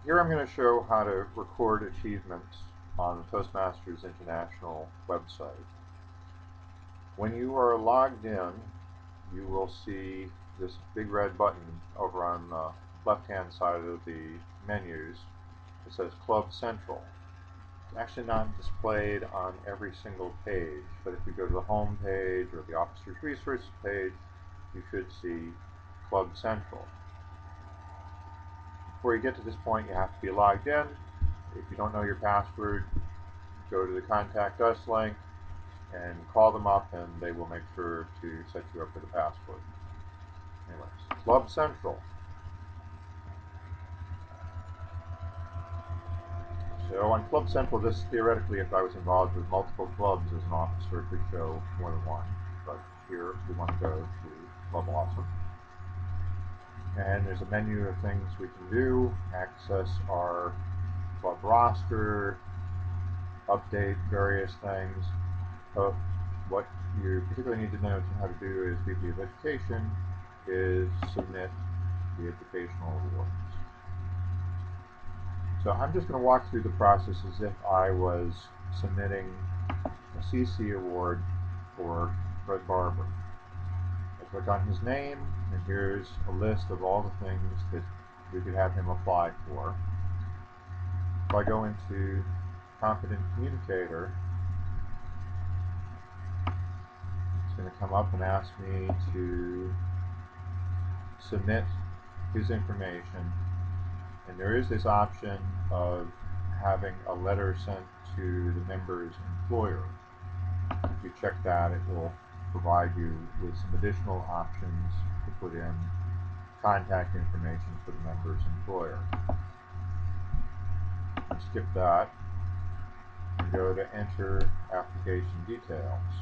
Here I'm going to show how to record achievements on the Toastmasters International website. When you are logged in, you will see this big red button over on the left-hand side of the menus. It says Club Central. It's actually not displayed on every single page, but if you go to the home page or the Officers Resources page, you should see Club Central. Before you get to this point, you have to be logged in. If you don't know your password, go to the Contact Us link and call them up, and they will make sure to set you up with a password. Anyways, Club Central. So on Club Central, this theoretically, if I was involved with multiple clubs as an officer, could show more than one. But here, we want to go to Club Awesome. And there's a menu of things we can do. Access our club roster, update various things. What you particularly need to know how to do as VP of Education is submit the educational awards. So I'm just going to walk through the process as if I was submitting a CC award for Fred Barber. I click on his name, and here's a list of all the things that we could have him apply for. If I go into Confident Communicator, it's going to come up and ask me to submit his information, and there is this option of having a letter sent to the member's employer. If you check that, it will provide you with some additional options to put in contact information for the member's employer. I'll skip that and go to Enter Application Details.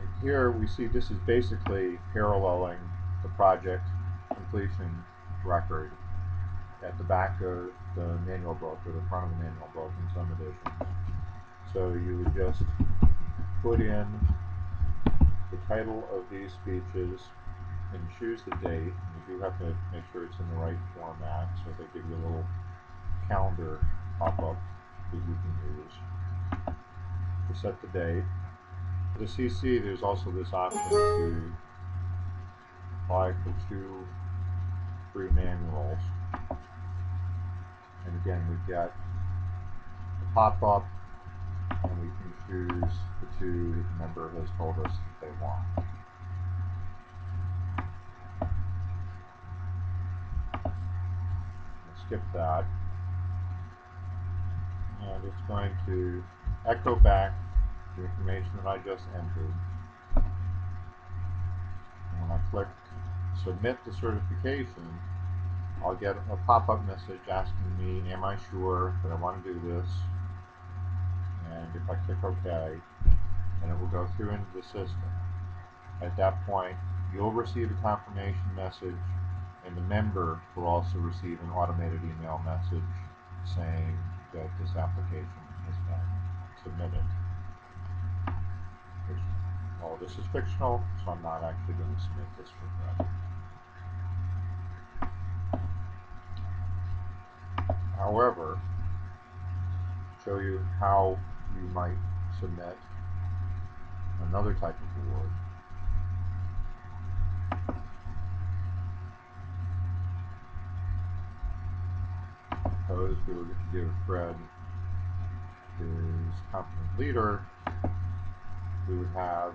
And here we see this is basically paralleling the project completion record at the back of the manual book or the front of the manual book in some editions. So you would just put in the title of these speeches and choose the date. You do have to make sure it's in the right format, so they give you a little calendar pop-up that you can use to set the date. For the CC, there's also this option to apply for 2 free manuals. And again, we get a pop-up, and we can choose the 2 that the member has told us that they want. I'll skip that. And it's going to echo back the information that I just entered. And when I click Submit the Certification, I'll get a pop-up message asking me, am I sure that I want to do this? And if I click OK, then it will go through into the system. At that point, you'll receive a confirmation message, and the member will also receive an automated email message saying that this application has been submitted. Well, this is fictional, so I'm not actually going to submit this for Fred. However, to show you how you might submit another type of award, suppose we were to give Fred his Confident Leader, we would have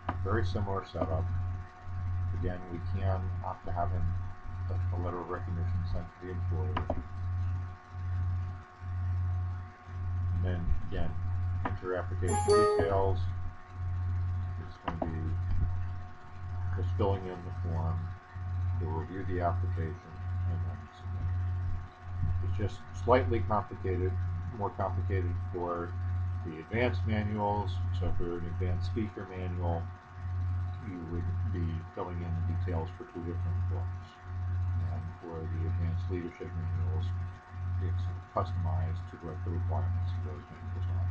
a very similar setup. Again, we can opt to have him a letter of recognition sent to the employer. And then again, enter application details. It's going to be just filling in the form. We'll review the application and then submit. It's just slightly complicated, more complicated for the advanced manuals. So for an advanced speaker manual, you would be filling in the details for 2 different books. And for the advanced leadership manuals, it's customized to what the requirements of those manuals are.